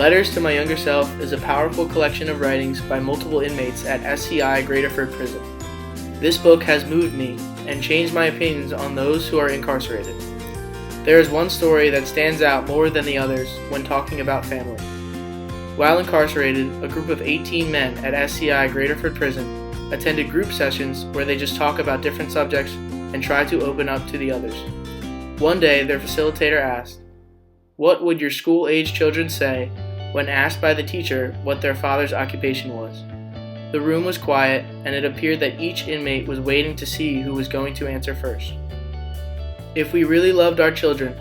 Letters to My Younger Self is a powerful collection of writings by multiple inmates at SCI Graterford Prison. This book has moved me and changed my opinions on those who are incarcerated. There is one story that stands out more than the others when talking about family. While incarcerated, a group of 18 men at SCI Graterford Prison attended group sessions where they just talk about different subjects and try to open up to the others. One day, their facilitator asked, "What would your school-age children say when asked by the teacher what their father's occupation was?" The room was quiet, and it appeared that each inmate was waiting to see who was going to answer first. If we really loved our children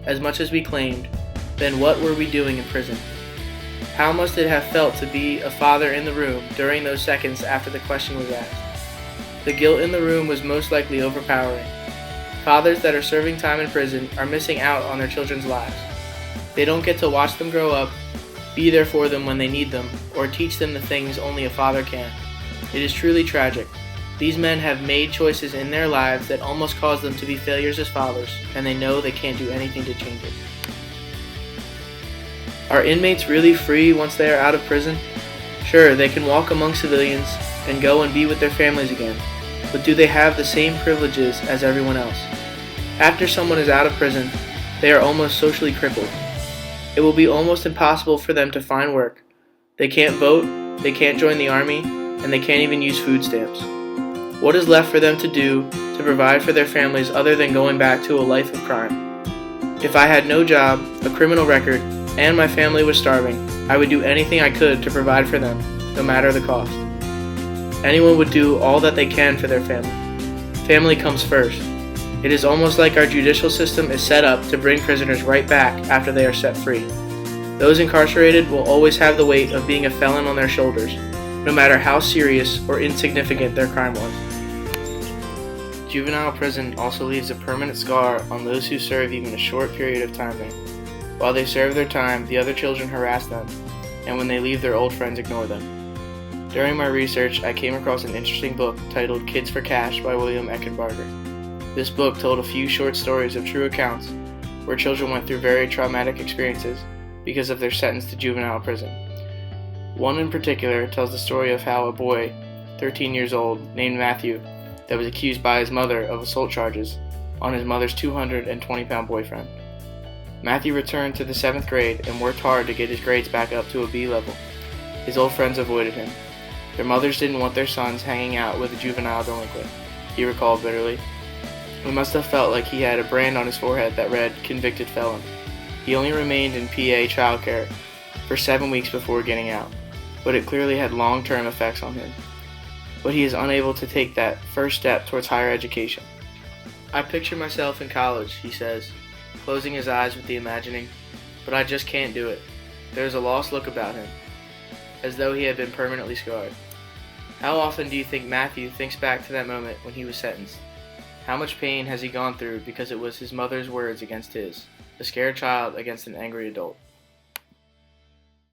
as much as we claimed, then what were we doing in prison? How must it have felt to be a father in the room during those seconds after the question was asked? The guilt in the room was most likely overpowering. Fathers that are serving time in prison are missing out on their children's lives. They don't get to watch them grow up, be there for them when they need them, or teach them the things only a father can. It is truly tragic. These men have made choices in their lives that almost cause them to be failures as fathers, and they know they can't do anything to change it. Are inmates really free once they are out of prison? Sure, they can walk among civilians and go and be with their families again, but do they have the same privileges as everyone else? After someone is out of prison, they are almost socially crippled. It will be almost impossible for them to find work. They can't vote, they can't join the army, and they can't even use food stamps. What is left for them to do to provide for their families other than going back to a life of crime? If I had no job, a criminal record, and my family was starving, I would do anything I could to provide for them, no matter the cost. Anyone would do all that they can for their family. Family comes first. It is almost like our judicial system is set up to bring prisoners right back after they are set free. Those incarcerated will always have the weight of being a felon on their shoulders, no matter how serious or insignificant their crime was. Juvenile prison also leaves a permanent scar on those who serve even a short period of time there. While they serve their time, the other children harass them, and when they leave, their old friends ignore them. During my research, I came across an interesting book titled Kids for Cash by William Eckenbarger. This book told a few short stories of true accounts where children went through very traumatic experiences because of their sentence to juvenile prison. One in particular tells the story of how a boy, 13 years old, named Matthew, that was accused by his mother of assault charges on his mother's 220-pound boyfriend. Matthew returned to the 7th grade and worked hard to get his grades back up to a B level. His old friends avoided him. Their mothers didn't want their sons hanging out with a juvenile delinquent, he recalled bitterly. It must have felt like he had a brand on his forehead that read, "Convicted Felon." He only remained in PA childcare for 7 weeks before getting out, but it clearly had long-term effects on him. But he is unable to take that first step towards higher education. "I picture myself in college," he says, closing his eyes with the imagining, "but I just can't do it." There is a lost look about him, as though he had been permanently scarred. How often do you think Matthew thinks back to that moment when he was sentenced? How much pain has he gone through because it was his mother's words against his, a scared child against an angry adult?